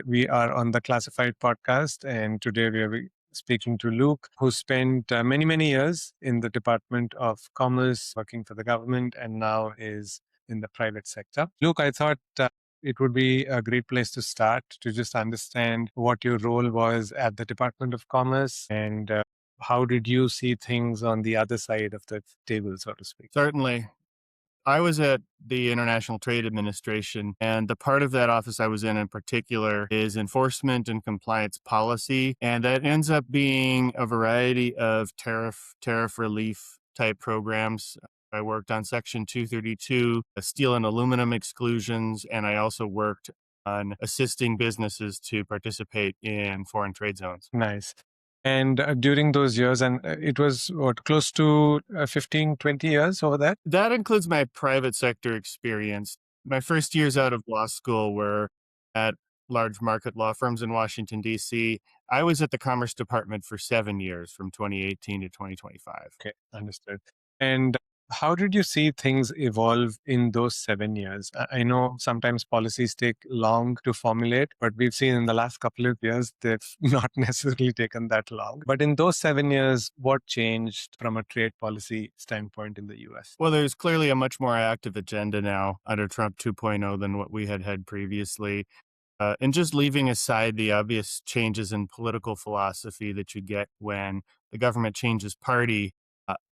We are on the Classified podcast, and today we are speaking to Luke, who spent many, many years in the Department of Commerce working for the government and now is in the private sector. Luke, I thought it would be a great place to start to just understand what your role was at the Department of Commerce and how did you see things on the other side of the table, so to speak? Certainly. I was at the International Trade Administration, and the part of that office I was in particular is enforcement and compliance policy. And that ends up being a variety of tariff relief type programs. I worked on Section 232, steel and aluminum exclusions, and I also worked on assisting businesses to participate in foreign trade zones. Nice. And during those years, and it was what, close to 15, 20 years over that? That includes my private sector experience. My first years out of law school were at large market law firms in Washington, D.C. I was at the Commerce Department for 7 years, from 2018 to 2025. Okay, understood. And how did you see things evolve in those 7 years? I know sometimes policies take long to formulate, but we've seen in the last couple of years, they've not necessarily taken that long. But in those 7 years, what changed from a trade policy standpoint in the US? Well, there's clearly a much more active agenda now under Trump 2.0 than what we had previously. And just leaving aside the obvious changes in political philosophy that you get when the government changes party,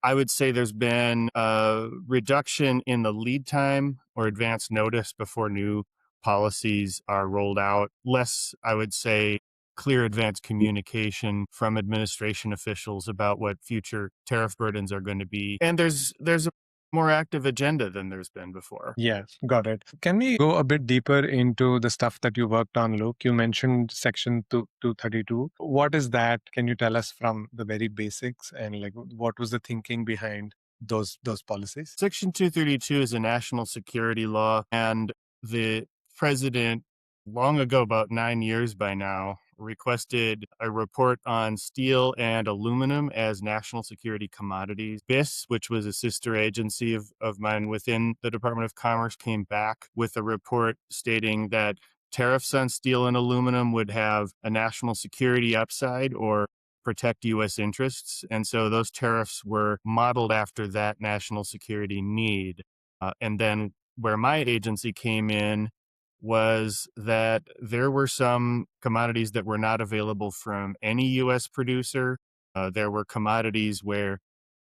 I would say there's been a reduction in the lead time or advance notice before new policies are rolled out. Less, I would say, clear advance communication from administration officials about what future tariff burdens are going to be. And there's a more active agenda than there's been before. Yes, got it. Can we go a bit deeper into the stuff that you worked on, Luke? You mentioned Section 232. What is that? Can you tell us from the very basics and like what was the thinking behind those policies? Section 232 is a national security law, and the president, long ago, about 9 years by now, requested a report on steel and aluminum as national security commodities. BIS, which was a sister agency of mine within the Department of Commerce, came back with a report stating that tariffs on steel and aluminum would have a national security upside or protect U.S. interests. And so those tariffs were modeled after that national security need. And then where my agency came in was that there were some commodities that were not available from any U.S. producer. There were commodities where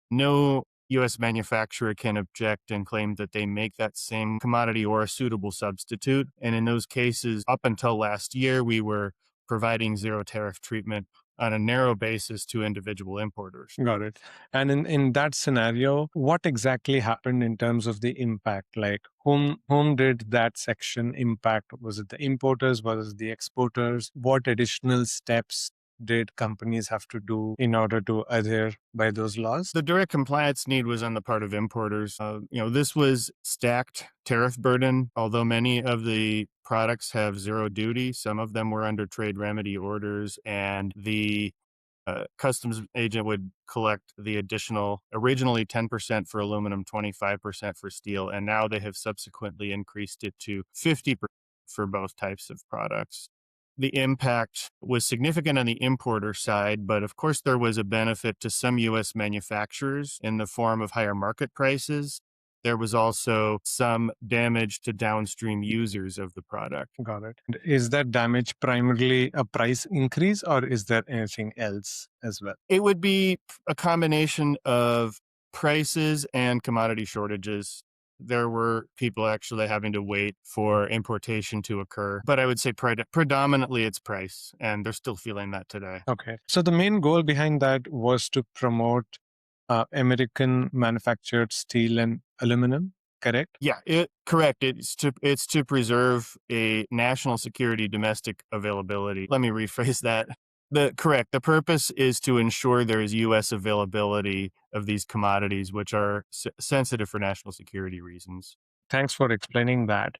no U.S. manufacturer can object and claim that they make that same commodity or a suitable substitute. And in those cases, up until last year, we were providing zero tariff treatment on a narrow basis to individual importers. Got it. And in that scenario, what exactly happened in terms of the impact? Like whom did that section impact? Was it the importers? Was it the exporters? What additional steps did companies have to do in order to adhere by those laws? The direct compliance need was on the part of importers. This was stacked tariff burden. Although many of the products have zero duty, some of them were under trade remedy orders, and the customs agent would collect the additional, originally 10% for aluminum, 25% for steel, and now they have subsequently increased it to 50% for both types of products. The impact was significant on the importer side, but of course there was a benefit to some U.S. manufacturers in the form of higher market prices. There was also some damage to downstream users of the product. Got it. And is that damage primarily a price increase or is there anything else as well? It would be a combination of prices and commodity shortages. There were people actually having to wait for importation to occur. But I would say predominantly it's price, and they're still feeling that today. Okay. So the main goal behind that was to promote American manufactured steel and aluminum, correct? Yeah, correct. It's to preserve a national security domestic availability. Let me rephrase that. The purpose is to ensure there is U.S. availability of these commodities, which are sensitive for national security reasons. Thanks for explaining that.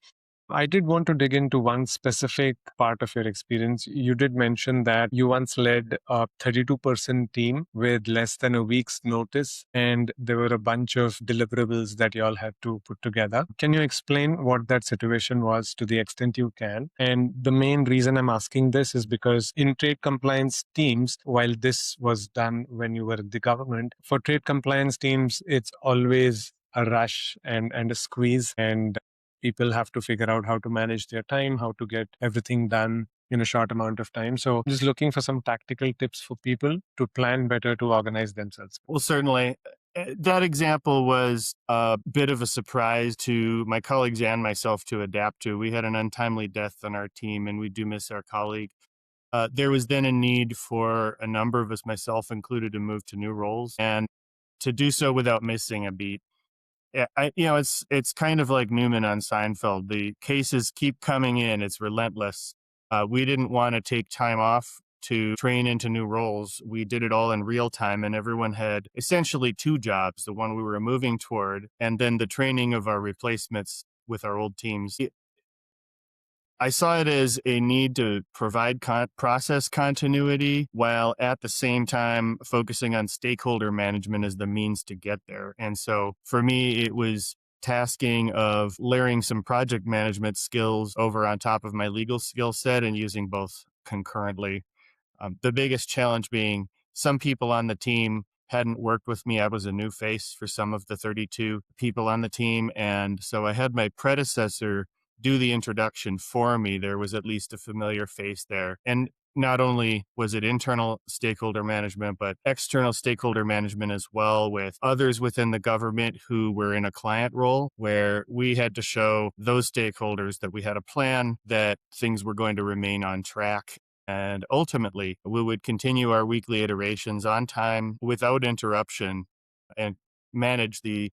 I did want to dig into one specific part of your experience. You did mention that you once led a 32-person team with less than a week's notice, and there were a bunch of deliverables that you all had to put together. Can you explain what that situation was to the extent you can? And the main reason I'm asking this is because in trade compliance teams, while this was done when you were in the government, for trade compliance teams, it's always a rush and a squeeze, and people have to figure out how to manage their time, how to get everything done in a short amount of time. So just looking for some tactical tips for people to plan better, to organize themselves. Well, certainly. That example was a bit of a surprise to my colleagues and myself to adapt to. We had an untimely death on our team, and we do miss our colleague. There was then a need for a number of us, myself included, to move to new roles and to do so without missing a beat. Yeah, it's kind of like Newman on Seinfeld. The cases keep coming in. It's relentless. We didn't want to take time off to train into new roles. We did it all in real time, and everyone had essentially two jobs: the one we were moving toward, and then the training of our replacements with our old teams. I saw it as a need to provide process continuity while at the same time focusing on stakeholder management as the means to get there. And so for me, it was tasking of layering some project management skills over on top of my legal skill set and using both concurrently. The biggest challenge being some people on the team hadn't worked with me. I was a new face for some of the 32 people on the team. And so I had my predecessor do the introduction for me. There was at least a familiar face there. And not only was it internal stakeholder management, but external stakeholder management as well, with others within the government who were in a client role, where we had to show those stakeholders that we had a plan, that things were going to remain on track. And ultimately, we would continue our weekly iterations on time without interruption and manage the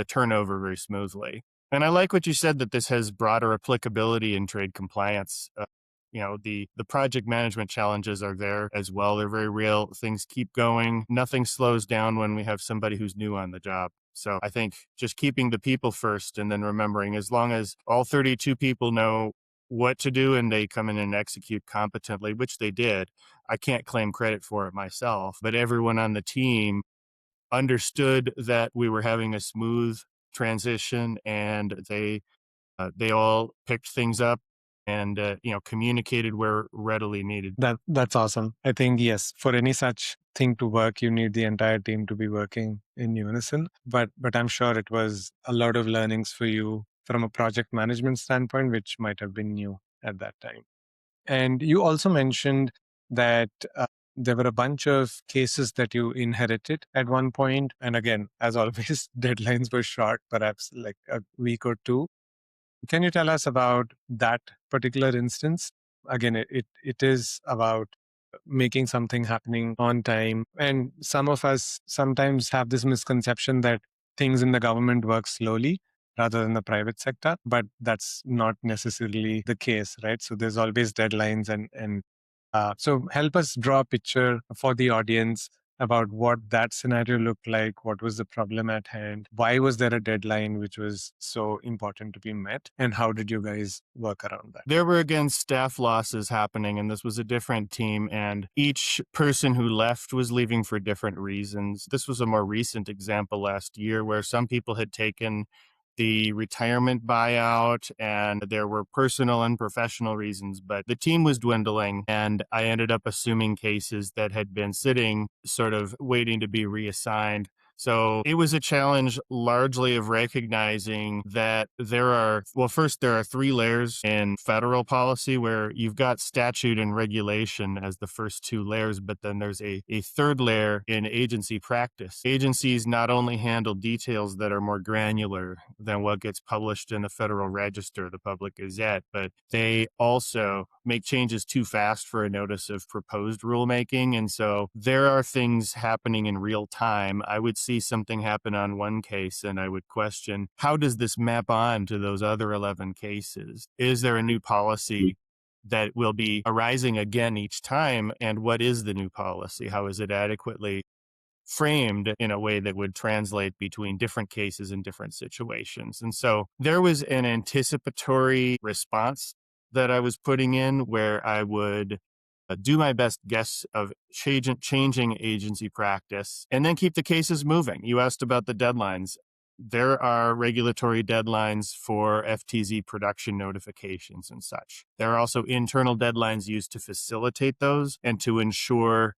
turnover very smoothly. And I like what you said, that this has broader applicability in trade compliance. The project management challenges are there as well. They're very real. Things keep going. Nothing slows down when we have somebody who's new on the job. So I think just keeping the people first, and then remembering, as long as all 32 people know what to do and they come in and execute competently, which they did, I can't claim credit for it myself, but everyone on the team understood that we were having a smooth transition, and they all picked things up and communicated where readily needed. That's awesome. I think, yes, for any such thing to work, you need the entire team to be working in unison. But I'm sure it was a lot of learnings for you from a project management standpoint, which might have been new at that time. And you also mentioned that there were a bunch of cases that you inherited at one point. And again, as always, deadlines were short, perhaps like a week or two. Can you tell us about that particular instance? Again, it is about making something happening on time. And some of us sometimes have this misconception that things in the government work slowly rather than the private sector, but that's not necessarily the case, right? So there's always deadlines so help us draw a picture for the audience about what that scenario looked like. What was the problem at hand? Why was there a deadline which was so important to be met? And how did you guys work around that? There were again staff losses happening, and this was a different team, and each person who left was leaving for different reasons. This was a more recent example last year where some people had taken the retirement buyout, and there were personal and professional reasons, but the team was dwindling, and I ended up assuming cases that had been sitting, sort of waiting to be reassigned. So it was a challenge largely of recognizing that there are three layers in federal policy, where you've got statute and regulation as the first two layers, but then there's a third layer in agency practice. Agencies not only handle details that are more granular than what gets published in the Federal Register, the Public Gazette, but they also make changes too fast for a notice of proposed rulemaking. And so there are things happening in real time. I would see something happen on one case and I would question, how does this map on to those other 11 cases? Is there a new policy that will be arising again each time? And what is the new policy? How is it adequately framed in a way that would translate between different cases and different situations. And so there was an anticipatory response that I was putting in where I would do my best guess of changing agency practice and then keep the cases moving. You asked about the deadlines. There are regulatory deadlines for FTZ production notifications and such. There are also internal deadlines used to facilitate those and to ensure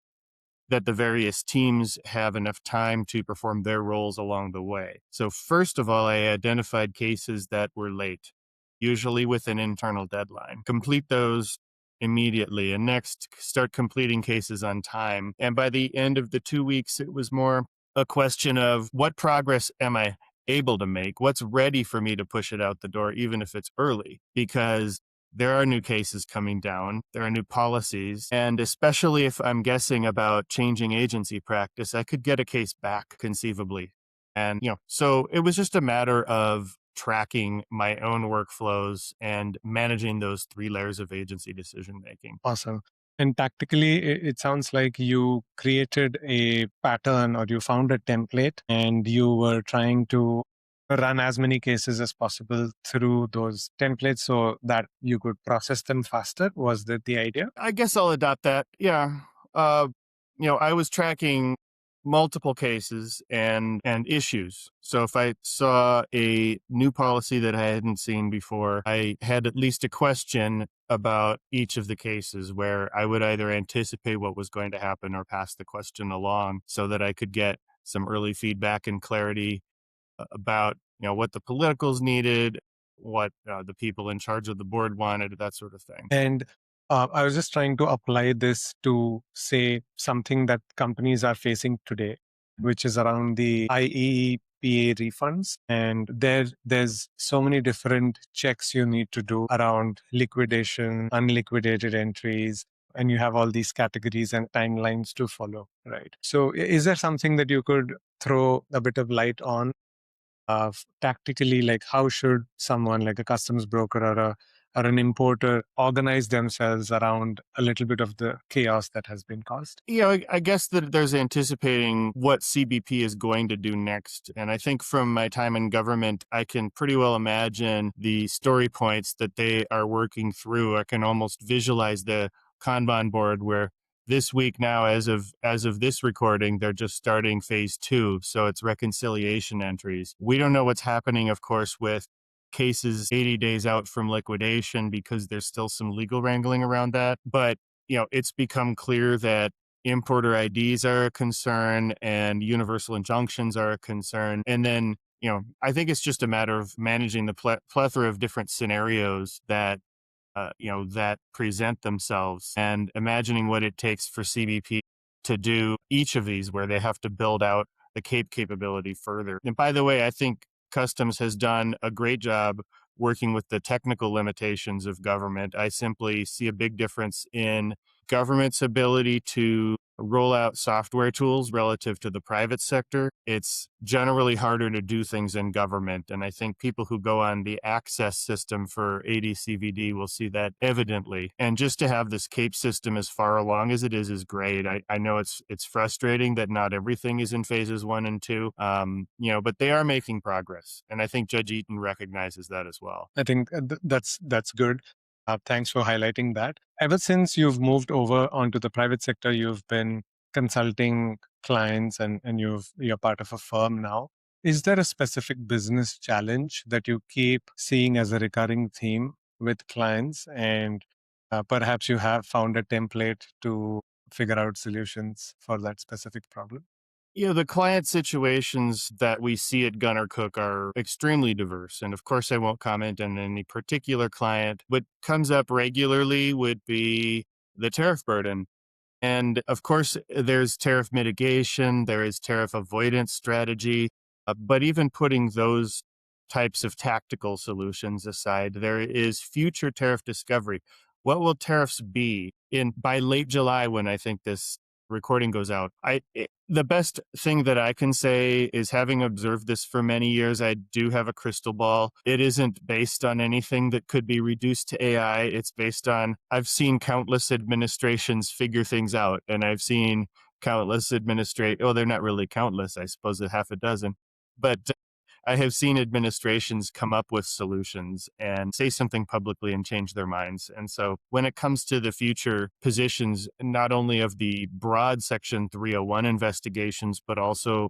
that the various teams have enough time to perform their roles along the way. So first of all, I identified cases that were late, usually with an internal deadline. Complete those immediately, and next start completing cases on time. And by the end of the 2 weeks, it was more a question of what progress am I able to make? What's ready for me to push it out the door, even if it's early? Because there are new cases coming down. There are new policies. And especially if I'm guessing about changing agency practice, I could get a case back conceivably. And, so it was just a matter of tracking my own workflows and managing those 3 layers of agency decision making. Awesome. And tactically, it sounds like you created a pattern or you found a template and you were trying to run as many cases as possible through those templates so that you could process them faster. Was that the idea? I guess I'll adopt that. Yeah. Uh, I was tracking multiple cases and issues. So if I saw a new policy that I hadn't seen before, I had at least a question about each of the cases where I would either anticipate what was going to happen or pass the question along so that I could get some early feedback and clarity about what the politicals needed, what the people in charge of the board wanted, that sort of thing. And I was just trying to apply this to, say, something that companies are facing today, which is around the IEEPA refunds. And there's so many different checks you need to do around liquidation, unliquidated entries, and you have all these categories and timelines to follow, right? So is there something that you could throw a bit of light on tactically, like how should someone like a customs broker or an importer organize themselves around a little bit of the chaos that has been caused? I guess that there's anticipating what CBP is going to do next. And I think from my time in government, I can pretty well imagine the story points that they are working through. I can almost visualize the Kanban board where this week now, as of this recording, they're just starting phase 2. So it's reconciliation entries. We don't know what's happening, of course, with cases 80 days out from liquidation because there's still some legal wrangling around that. But it's become clear that importer IDs are a concern and universal injunctions are a concern. And then, I think it's just a matter of managing the plethora of different scenarios that that present themselves and imagining what it takes for CBP to do each of these where they have to build out the CAPE capability further. And by the way, I think Customs has done a great job working with the technical limitations of government. I simply see a big difference in government's ability to roll out software tools relative to the private sector. It's generally harder to do things in government. And I think people who go on the access system for ADCVD will see that evidently. And just to have this CAPE system as far along as it is great. I know it's frustrating that not everything is in phases 1 and 2, but they are making progress. And I think Judge Eaton recognizes that as well. I think that's good. Thanks for highlighting that. Ever since you've moved over onto the private sector, you've been consulting clients and you're part of a firm now. Is there a specific business challenge that you keep seeing as a recurring theme with clients? And perhaps you have found a template to figure out solutions for that specific problem? The client situations that we see at Gunner Cook are extremely diverse. And of course, I won't comment on any particular client. What comes up regularly would be the tariff burden. And of course, there's tariff mitigation, there is tariff avoidance strategy. But even putting those types of tactical solutions aside, there is future tariff discovery. What will tariffs be by late July when I think this recording goes out? The best thing that I can say is, having observed this for many years, I do have a crystal ball. It isn't based on anything that could be reduced to AI. It's based on, I've seen countless administrations figure things out, and I've seen countless well, they're not really countless, I suppose a half a dozen, but I have seen administrations come up with solutions and say something publicly and change their minds. And so when it comes to the future positions, not only of the broad Section 301 investigations, but also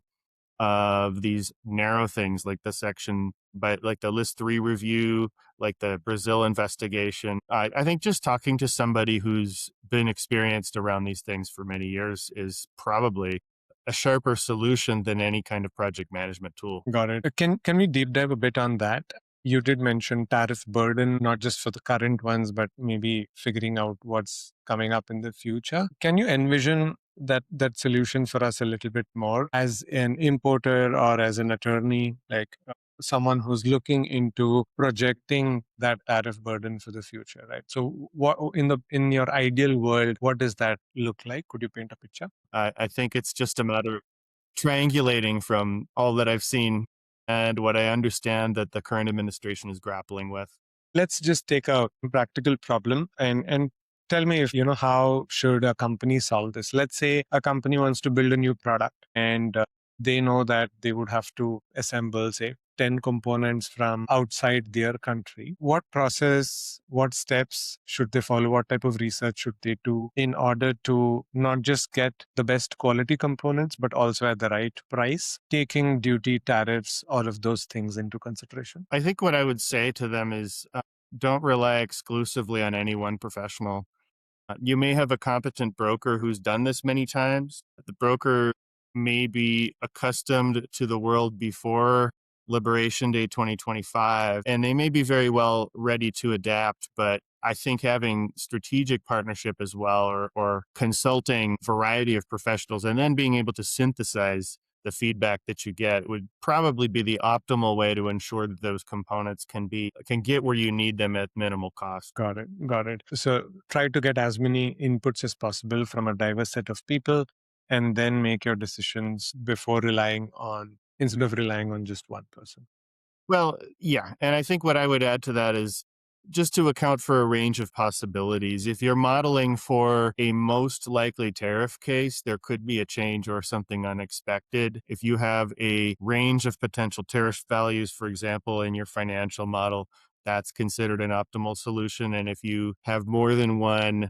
of these narrow things like the section, but like the list three review, like the Brazil investigation. I think just talking to somebody who's been experienced around these things for many years is probably a sharper solution than any kind of project management tool. Got it. Can we deep dive a bit on that? You did mention tariff burden, not just for the current ones, but maybe figuring out what's coming up in the future. Can you envision that solution for us a little bit more as an importer or as an attorney, like someone who's looking into projecting that tariff burden for the future, right? So, what in your ideal world, what does that look like? Could you paint a picture? I think it's just a matter of triangulating from all that I've seen and what I understand that the current administration is grappling with. Let's just take a practical problem and tell me if you know how should a company solve this. Let's say a company wants to build a new product and they know that they would have to assemble say 10 components from outside their country. What process, what steps should they follow? What type of research should they do in order to not just get the best quality components but also at the right price, taking duty, tariffs, all of those things into consideration? I think what I would say to them is don't rely exclusively on any one professional. You may have a competent broker who's done this many times. The broker may be accustomed to the world before Liberation Day 2025, and they may be very well ready to adapt. But I think having strategic partnership as well, or consulting variety of professionals, and then being able to synthesize the feedback that you get would probably be the optimal way to ensure that those components can get where you need them at minimal cost. Got it. Got it. So try to get as many inputs as possible from a diverse set of people and then make your decisions instead of relying on just one person. Well, yeah. And I think what I would add to that is just to account for a range of possibilities. If you're modeling for a most likely tariff case, there could be a change or something unexpected. If you have a range of potential tariff values, for example, in your financial model, that's considered an optimal solution. And if you have more than one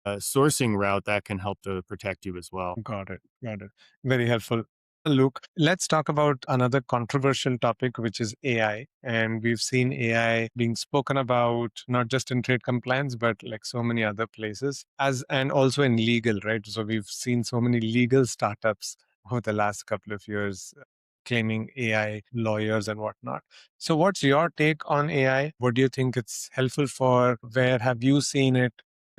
sourcing route, that can help to protect you as well. Got it. Got it. Very helpful. Luke, let's talk about another controversial topic, which is AI. And we've seen AI being spoken about not just in trade compliance, but like so many other places, and also in legal, right? So we've seen so many legal startups over the last couple of years claiming AI lawyers and whatnot. So, what's your take on AI? What do you think it's helpful for? Where have you seen it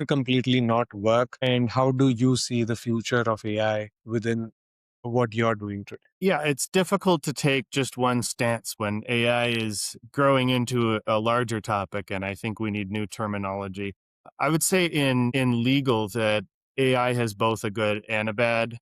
completely not work? And how do you see the future of AI within what you're doing today? Yeah, it's difficult to take just one stance when AI is growing into a larger topic, and I think we need new terminology. I would say in legal that AI has both a good and a bad.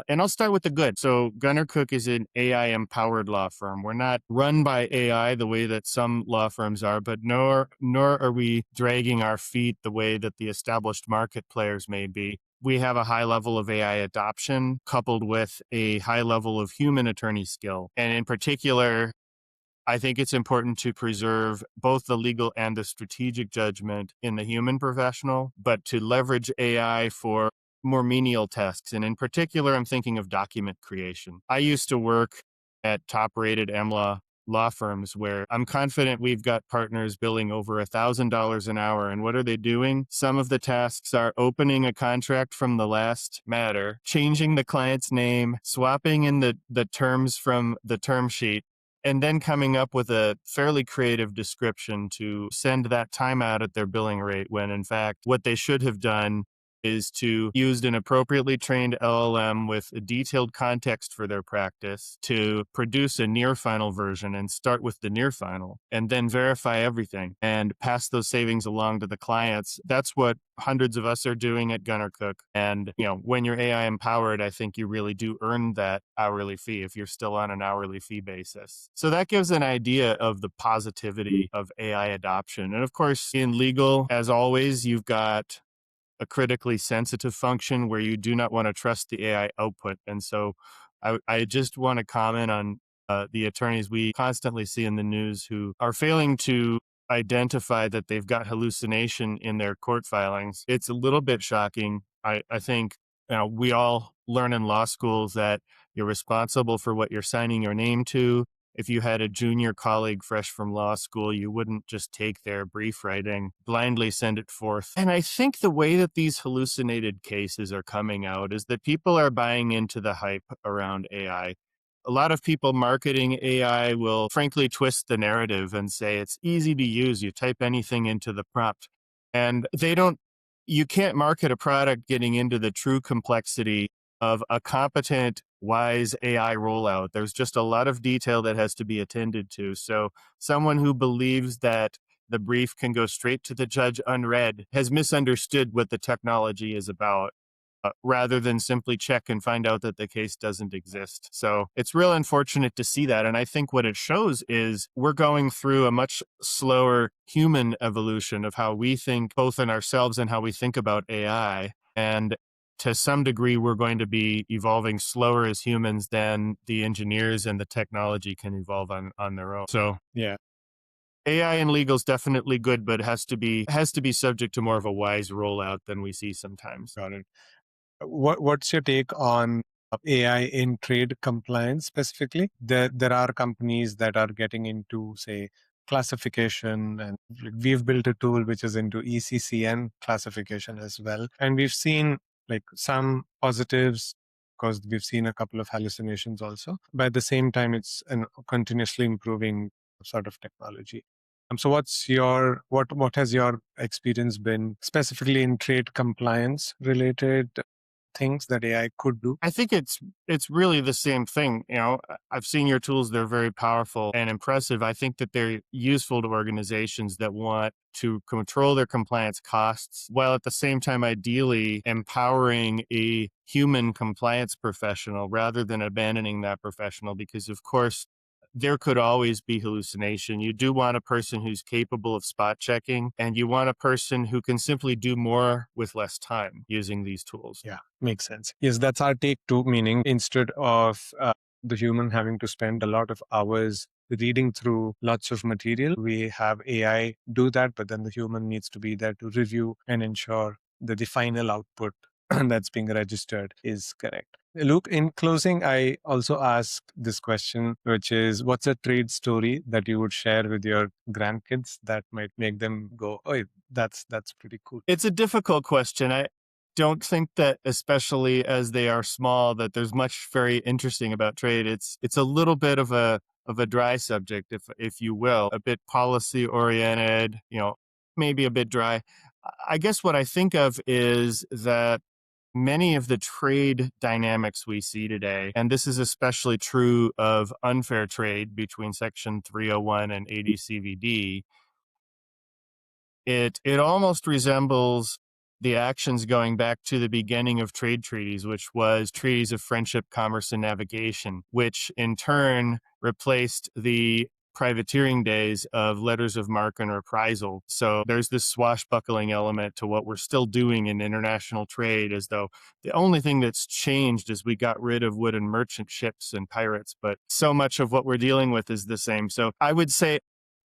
And I'll start with the good. So Gunnar Cook is an AI empowered law firm. We're not run by AI the way that some law firms are, but nor are we dragging our feet the way that the established market players may be. We have a high level of AI adoption coupled with a high level of human attorney skill. And in particular, I think it's important to preserve both the legal and the strategic judgment in the human professional, but to leverage AI for more menial tasks. And in particular, I'm thinking of document creation. I used to work at top rated AmLaw law firms where I'm confident we've got partners billing over $1,000 an hour. And what are they doing? Some of the tasks are opening a contract from the last matter, changing the client's name, swapping in the terms from the term sheet, and then coming up with a fairly creative description to send that time out at their billing rate when in fact what they should have done is to use an appropriately trained LLM with a detailed context for their practice to produce a near final version and start with the near final and then verify everything and pass those savings along to the clients. That's what hundreds of us are doing at Gunnar Cook. And, when you're AI empowered, I think you really do earn that hourly fee if you're still on an hourly fee basis. So that gives an idea of the positivity of AI adoption. And of course, in legal, as always, you've got a critically sensitive function where you do not want to trust the AI output. And so I just want to comment on the attorneys we constantly see in the news who are failing to identify that they've got hallucination in their court filings. It's a little bit shocking. I think we all learn in law schools that you're responsible for what you're signing your name to. If you had a junior colleague fresh from law school, you wouldn't just take their brief writing, blindly send it forth. And I think the way that these hallucinated cases are coming out is that people are buying into the hype around AI. A lot of people marketing AI will frankly twist the narrative and say it's easy to use. You type anything into the prompt. And you can't market a product getting into the true complexity of a competent, wise AI rollout. There's just a lot of detail that has to be attended to. So someone who believes that the brief can go straight to the judge unread has misunderstood what the technology is about. Rather than simply check and find out that the case doesn't exist. So it's real unfortunate to see that. And I think what it shows is we're going through a much slower human evolution of how we think, both in ourselves and how we think about AI. And to some degree, we're going to be evolving slower as humans than the engineers and the technology can evolve on their own. So Yeah, AI in legal is definitely good, but has to be subject to more of a wise rollout than we see sometimes. got it. What's your take on AI in trade compliance specifically? There are companies that are getting into, say, classification, and we've built a tool which is into ECCN classification as well. And we've seen like some positives because we've seen a couple of hallucinations also. But at the same time, it's an continuously improving sort of technology. So what has your experience been specifically in trade compliance related things that AI could do? I think it's really the same thing. I've seen your tools; they're very powerful and impressive. I think that they're useful to organizations that want to control their compliance costs, while at the same time, ideally empowering a human compliance professional rather than abandoning that professional. Because of course, there could always be hallucination. You do want a person who's capable of spot checking, and you want a person who can simply do more with less time using these tools. Yeah, makes sense. Yes, that's our take too, meaning instead of the human having to spend a lot of hours reading through lots of material, we have AI do that, but then the human needs to be there to review and ensure that the final output that's being registered is correct. Luke, in closing, I also asked this question, which is what's a trade story that you would share with your grandkids that might make them go, oh, that's pretty cool? It's a difficult question. I don't think that, especially as they are small, that there's much very interesting about trade. It's a little bit of a dry subject, if you will, a bit policy oriented, maybe a bit dry. I guess what I think of is that many of the trade dynamics we see today, and this is especially true of unfair trade between Section 301 and AD/CVD, it almost resembles the actions going back to the beginning of trade treaties, which was treaties of friendship, commerce, and navigation, which in turn replaced the privateering days of letters of marque and reprisal. So there's this swashbuckling element to what we're still doing in international trade, as though the only thing that's changed is we got rid of wooden merchant ships and pirates, but so much of what we're dealing with is the same. So I would say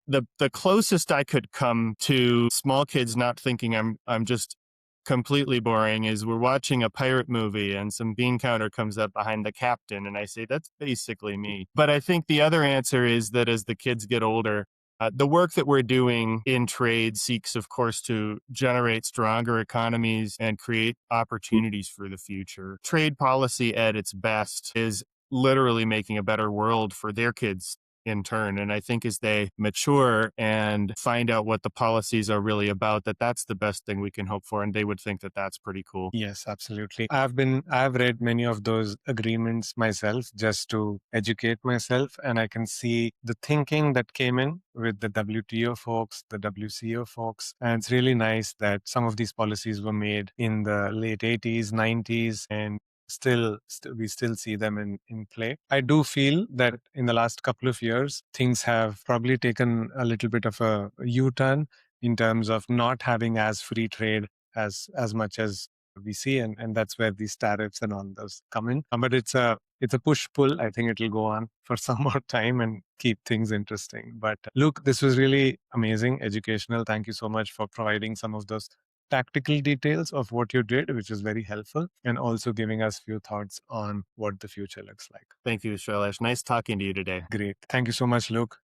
the closest I could come to small kids not thinking I'm just completely boring is we're watching a pirate movie and some bean counter comes up behind the captain and I say that's basically me. But I think the other answer is that as the kids get older, the work that we're doing in trade seeks, of course, to generate stronger economies and create opportunities for the future. Trade policy at its best is literally making a better world for their kids in turn. And I think as they mature and find out what the policies are really about, that's the best thing we can hope for. And they would think that that's pretty cool. Yes, absolutely. I've read many of those agreements myself just to educate myself, and I can see the thinking that came in with the WTO folks, the WCO folks. And it's really nice that some of these policies were made in the late 80s, 90s, and we still see them in play. I do feel that in the last couple of years, things have probably taken a little bit of a U-turn in terms of not having as free trade as much as we see, and that's where these tariffs and all those come in. But it's a push pull. I think it'll go on for some more time and keep things interesting. But Luke, this was really amazing, educational. Thank you so much for providing some of those tactical details of what you did, which is very helpful, and also giving us few thoughts on what the future looks like. Thank you, Shailesh. Nice talking to you today. Great. Thank you so much, Luke.